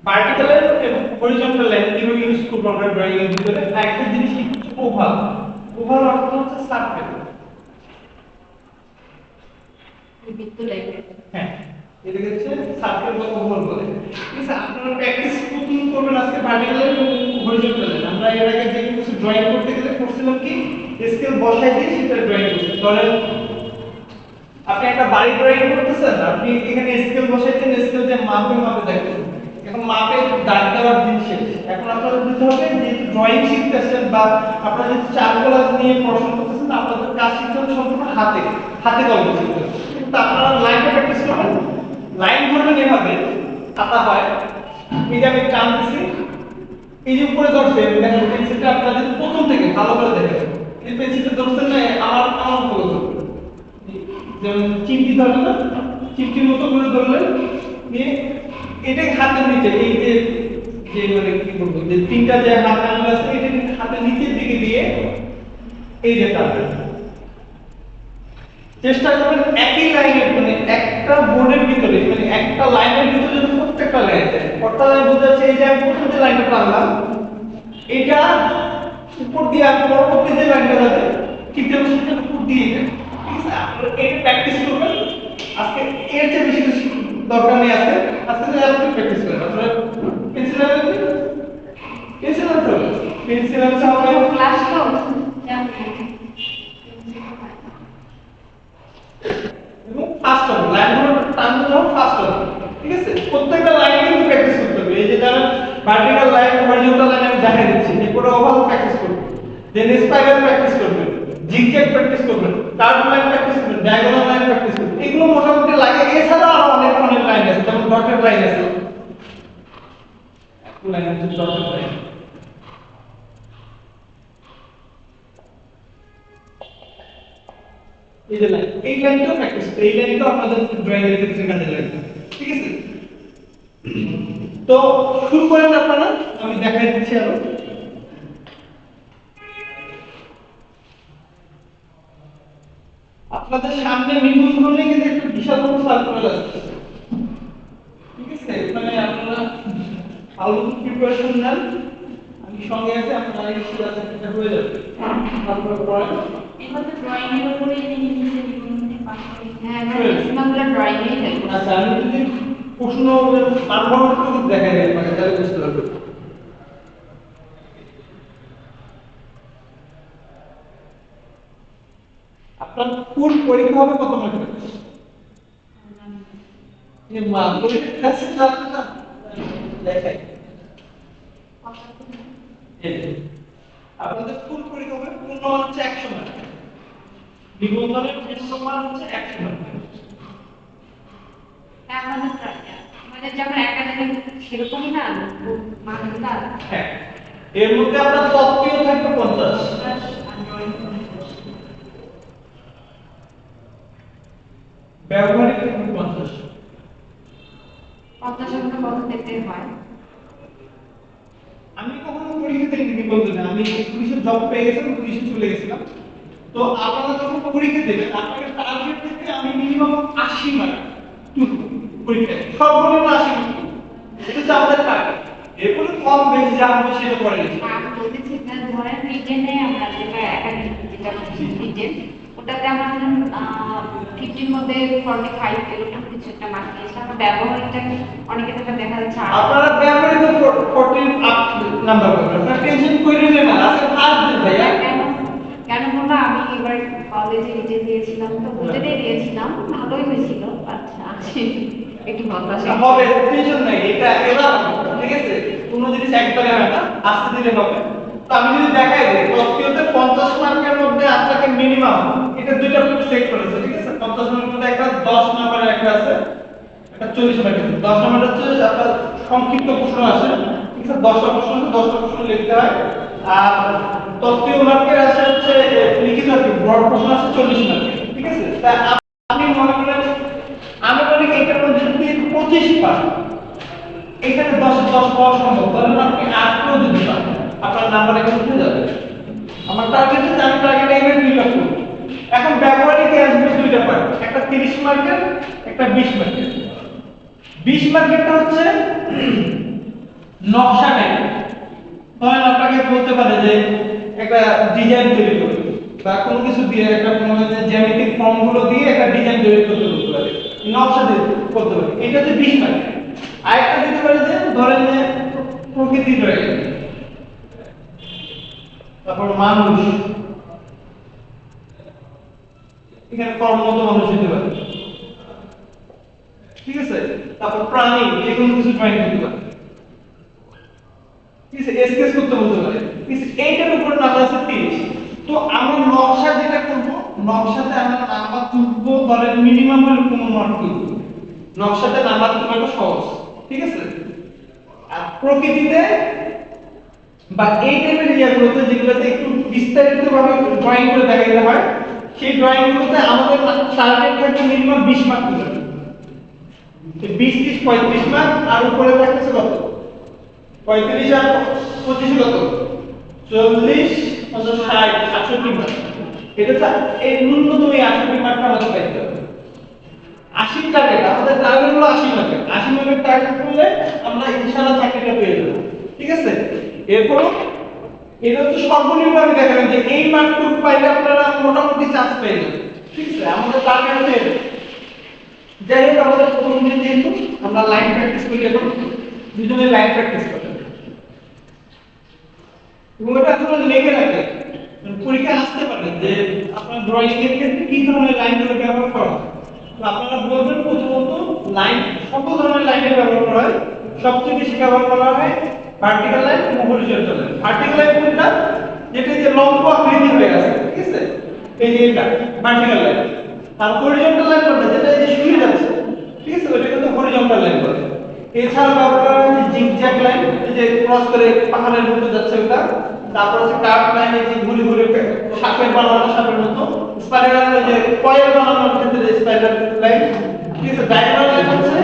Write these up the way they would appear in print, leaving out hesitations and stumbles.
Vertical line এবং horizontal line কিভাবে use করব আমরা ড্রয়িং এর ভিতরে একটা জিনিস কি ওভাল। ওভাল অর্থ হচ্ছে সার্কেল। বৃত্ত টাইপের। হ্যাঁ, এটাকে হচ্ছে সার্কেল বা ওভাল বলে। ঠিক আছে, আপনারা প্র্যাকটিস প্রথম করবেন আজকে ভার্টিক্যাল লাইন এবং হরিজন্টাল লাইন। আমরা এর আগে যে কিছু ড্রয়িং করতে গেলে করছিলাম কি স্কেল বসাই দিয়ে সেটা ড্রয়িং করতে। ধরেন আপনি একটা বাড়ি ড্রয়িং করতেছেন, আপনি এখানে স্কেল বসাইতেন, স্কেল দিয়ে মাপে মাপে দেখতেন। এখন মাপে দাগ দেওয়ার দিন শেষ। এখন আপনাদের বুঝতে হবে যে ড্রয়িং শিখতেছেন বা আপনারা যদি চারকোলা নিয়ে পড়াশোনা করতেছেন, আপনাদের কাজ শিখতে হবে সম্পূর্ণ হাতে হাতে কলমে শিখতে হবে। কিন্তু আপনারা লাইনটা প্র্যাকটিস করবেন, লাইন ধরবেন এভাবে খাতা হয়, এই যে আমি টানতেছি, এই যে উপরে ধরছেন দেখেন পেন্সিলটা আপনাদের প্রথম থেকে ভালো করে দেখেন। এই পেন্সিলটা ধরছেন না আমার আমার উপরে ধরবেন, যেমন চিমটি ধরবেন না, চিমটির মতো করে ধরলেন, নিয়ে এটা হাতের নিচে এই যে যে মানে কি বলবো যে তিনটা যে হাত আঙুল আছে এটা হাতের নিচের দিকে দিয়ে এই যে টানবেন। চেষ্টা করবেন একই লাইনের মানে একটা বোর্ডের ভিতরে মানে একটা লাইনের ভিতরে যদি প্রত্যেকটা লাইন আছে অর্থাৎ আমি বলতে চাচ্ছি এই যে আমি প্রথম যে লাইনটা টানলাম এটা উপর দিয়ে আর পরবর্তী যে লাইনটা যাবে ঠিক যেন সেটার উপর দিয়ে যায়। ঠিক আছে, আপনারা এটা প্র্যাকটিস করবেন আজকে। এর চেয়ে বেশি কিছু দরকার নেই আজকে। আজকে আপনি প্র্যাকটিস করেন। আপনারা পেন্সিল আনবেন, পেন্সিল আনতে হবে, পেন্সিল আনতে হবে ক্লাস তো এবং ফাস্ট হবে, লাইনগুলো টানতে হবে ফাস্ট হবে। ঠিক আছে, প্রত্যেকটা লাইন কিন্তু প্র্যাকটিস করতে হবে। এই যে ধরেন ভার্টিক্যাল লাইন হরিজন্টাল লাইন আমি দেখাই দিচ্ছি, এরপরে ওভাল প্র্যাকটিস করবেন, দেন স্পাইরাল প্র্যাকটিস করবেন, জিগজ্যাগ প্র্যাকটিস করবেন, কার্ভ লাইন প্র্যাকটিস করবেন, ডায়াগোনাল লাইন প্র্যাকটিস করবেন। এগুলো মোটামুটি লাগে। এছাড়া আরো অনেক অনেক লাইন আছে, যেমন ডটেড লাইন আছে, লাইন আছে ডটেড লাইন। এই যে লাইন, এই লাইনটাও প্র্যাকটিস, এই লাইনটাও আপনাদের ড্রয়িং এর ক্ষেত্রে কাজে লাগবে। ঠিক আছে, তো শুরু করেন আপনারা, আমি দেখাই দিচ্ছি আরো। আপনাদের সামনে নিবন্ধনে কিন্তু একটা বিশাল বড় সার্কুলার আছে। ঠিক আছে, মানে আপনারা ভালো প্রিপারেশন নেন, আমি সঙ্গে আছি, আপনারা এই সিলেবাসটা হয়ে যাবে। তারপরে পড়েন এবার তো ড্রয়িং এর উপরে নিজে নিবন্ধনে পাস করি। হ্যাঁ, ম্যাক্সিমামগুলো ড্রয়িং এই থাকে। আচ্ছা, আমি যদি প্রশ্ন পারফরম্যান্স দেখাই দিই আপনাকে তাহলে বুঝতে পারবেন। আপনার ফুল পরীক্ষা হবে কত মার্কের? এই মা পরীক্ষা আছে না দেখাই। আপনাদের ফুল পরীক্ষা হবে পূর্ণ হচ্ছে 100 মার্ক, নিবন্ধনের পূর্ণ মান হচ্ছে 100 মার্ক। আমাদের যেমন একাডেমিক সেরকমই না মানগুলো। হ্যাঁ, এর মধ্যে আপনার তত্ত্বীয় থাকবে 50, ব্যবহারিক থাকবে 50। 50 কত দিতে হয়? আমি কখনো পরীক্ষা দিইনি নিবন্ধনে, আমি পুলিশের জব পেয়ে গেছিলাম, পুলিশে চলে গেছিলাম। তো আপনারা যখন পরীক্ষা দেবেন আপনাদের টার্গেট থেকে আমি মিনিমাম 80 মার্ক পরীক্ষা, সর্বনিম্ন 80 মার্ক, এটা হচ্ছে আমাদের টার্গেট। এরপরে কম বেশি যা হবে সেটা পরে নিচ্ছি। আমি বলতেছি না, ধরেন রিটেনে আমরা যেটা একাডেমিক যেটা রিটেন ওটাতে আমার 50 মধ্যে 45 এরকম কিছু একটা মার্ক পেয়েছি। আমার ব্যবহারিকটা অনেকের ক্ষেত্রে দেখা যাচ্ছে আপনারা ব্যবহারিক 14 আপ নাম্বার পাবেন, আপনারা টেনশন কইরেন না, আজকে ফার্স্ট দিন ভাইয়া। কেন বলবো, আমি এবার কলেজে রিটেন দিয়েছিলাম, তো রিটেনে দিয়েছিলাম, ভালোই হয়েছিল। আচ্ছা, একটু হতাশা হবে, টেনশন নাই, এটা এবার ঠিক আছে, কোনো জিনিস একবারে হয় না, আস্তে ধীরে হবে। তো আমি যদি দেখাই দিই তত্ত্বীয়তে 50 মার্কের মধ্যে আপনাকে মিনিমাম এটা দুইটা সেট করেছে। ঠিক আছে, 50 মার্কের মধ্যে একটা 10 নম্বরের একটা আছে, একটা 40 মার্কের। 10 নম্বর হচ্ছে আপনার সংক্ষিপ্ত প্রশ্ন আসে। ঠিক আছে, 10টা প্রশ্ন আছে, 10টা প্রশ্ন লিখতে হয়। আর তত্ত্বীয় মার্কের আছে হচ্ছে লিখিত আর কি ব্রড প্রশ্ন আছে 40 মার্কের। ঠিক আছে, তাই আপনি মনে করেন আনুমানিক এটার মধ্যে যদি 25 পান, এখানে 10 10 পাওয়া সম্ভব। ধরেন আপনি 8 কেও যদি পান, আপনার নাম্বার এখানে উঠে যাবে। আমার টার্গেট হচ্ছে আমি টার্গেট এখানে 2 লাখ করব। এখন ব্যবহারিক আসবে দুইটা পার্ট, একটা 30 মার্কের, একটা 20 মার্কের। 20 মার্কেরটা হচ্ছে নকশা টাইপ। ধরেন আপনাকে বলতে পারে যে একটা ডিজাইন তৈরি করুন বা কোনো কিছু দিয়ে একটা কোনো জ্যামিতিক ফর্মগুলো দিয়ে একটা ডিজাইন তৈরি করতে বলতে পারে, নকশা দিয়ে করতে পারে, এটা হচ্ছে 20 মার্ক। আরেকটা দিতে পারে যে ধরেন যে প্রকৃতি ড্রয়িং, তারপর মানুষ, এখানে কর্মরত মানুষ দিতে পারে, ঠিক আছে, তারপর প্রাণী, যে কোনো কিছু ড্রয়িং করতে পারে, ঠিক আছে, স্কেচ করতে বলতে পারে, ঠিক আছে, এইটার উপর নাম্বার আছে 30। তো আমরা নকশা যেটা করব, নকশাতে আমরা নাম্বার তুলবো, ধরেন মিনিমাম হলে 15 মার্ক তুলবো। নকশাতে নাম্বার তোলাটা সহজ, ঠিক আছে। আর প্রকৃতিতে বা এই টাইপের ইয়াগুলোতে যেগুলোতে একটু বিস্তারিতভাবে ড্রয়িং করে দেখাইতে হয়, সেই ড্রয়িংগুলোতে আমাদের টার্গেট থাকে মিনিমাম 20 মার্ক তুলতে। 20 30 35 মার্ক, আর উপরে থাকছে কত, 35 আর 25 কত, 40 50 60 68 মার্ক। এটা তো এই ন্যূনতম এই 68 মার্কটা আমাদের পাইতে হবে। 80 টার্গেট, আমাদের টার্গেট হলো 80 মার্কের। 80 মার্কের টার্গেট করলে আমরা ইনশাআল্লাহ চাকরিটা পেয়ে যাব, ঠিক আছে। এরপর এটা হচ্ছে সর্বনিম্ন আমি দেখালাম যে এই মার্কটুকু পাইলে আপনারা মোটামুটি চান্স পেয়ে যাবেন, ঠিক আছে। আমাদের টার্গেট হচ্ছে এটা। যাই হোক, আমাদের প্রথম দিন যেহেতু আমরা লাইন প্র্যাকটিস করি, এখন দুজনে লাইন প্র্যাকটিস করেন এবং এটা আসলে লেগে রাখে, পরীক্ষা আসতে পারে যে আপনার ড্রয়িং এর ক্ষেত্রে কি ধরনের লাইনগুলো ব্যবহার করা হয়। তো আপনারা বলবেন প্রথমত লাইন, সকল ধরনের লাইনের ব্যবহার করা হয়, সবচেয়ে বেশি ব্যবহার করা হয় ভার্টিক্যাল লাইন এবং হরিজন্টাল লাইন। ভার্টিক্যাল লাইন কোনটা, যেটা যে লম্ব আকৃতি হয়ে আছে, ঠিক আছে, এই যে এটা ভার্টিক্যাল লাইন। আর হরিজন্টাল লাইন কোনটা, যেটা এই যে শুয়ে যাচ্ছে, ঠিক আছে, ওটা কিন্তু হরিজন্টাল লাইন বলে। এছাড়া ব্যবহার করা হয় যে জিগজ্যাগ লাইন, এই যে ক্রস করে পাহাড়ের মতো যাচ্ছে ওটা। তারপর আছে কার্ভ লাইন, এই যে ঘুরে ঘুরে সাপের বানানো, সাপের মতো। স্পাইরাল, এই যে কয়েল বানানোর ক্ষেত্রে স্পাইরাল লাইন, ঠিক আছে। ডায়াগোনাল লাইন হচ্ছে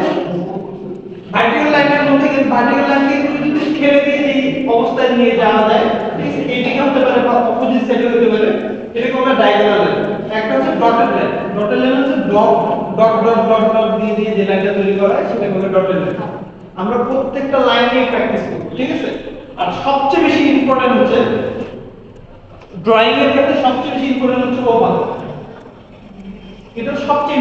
ভার্টিক্যাল লাইনের মধ্যে, কিন্তু ভার্টিক্যাল লাইনকে যদি ছেড়ে দিয়ে এই অবস্থায় নিয়ে যাওয়া যায়, ঠিক আছে, এইদিকে হতে পারে বা অপোজিট সাইডে হতে পারে, এটাকে আমরা ডায়াগোনাল লাইন। একটা হচ্ছে ডটেড লাইন। ডটেড লাইন হচ্ছে dot dot dot dot dot দিয়ে দিয়ে যে লাইনটা তৈরি করা হয় সেটাকে বলে ডটেড লাইন। আমরা প্রত্যেকটা লাইন নিয়ে প্র্যাকটিস করব, ঠিক আছে। আর সবচেয়ে বেশি ইম্পর্টেন্ট হচ্ছে ড্রয়িং এর ক্ষেত্রে সবচেয়ে বেশি ইম্পর্টেন্ট হচ্ছে ওভাল। এটা সবচেয়ে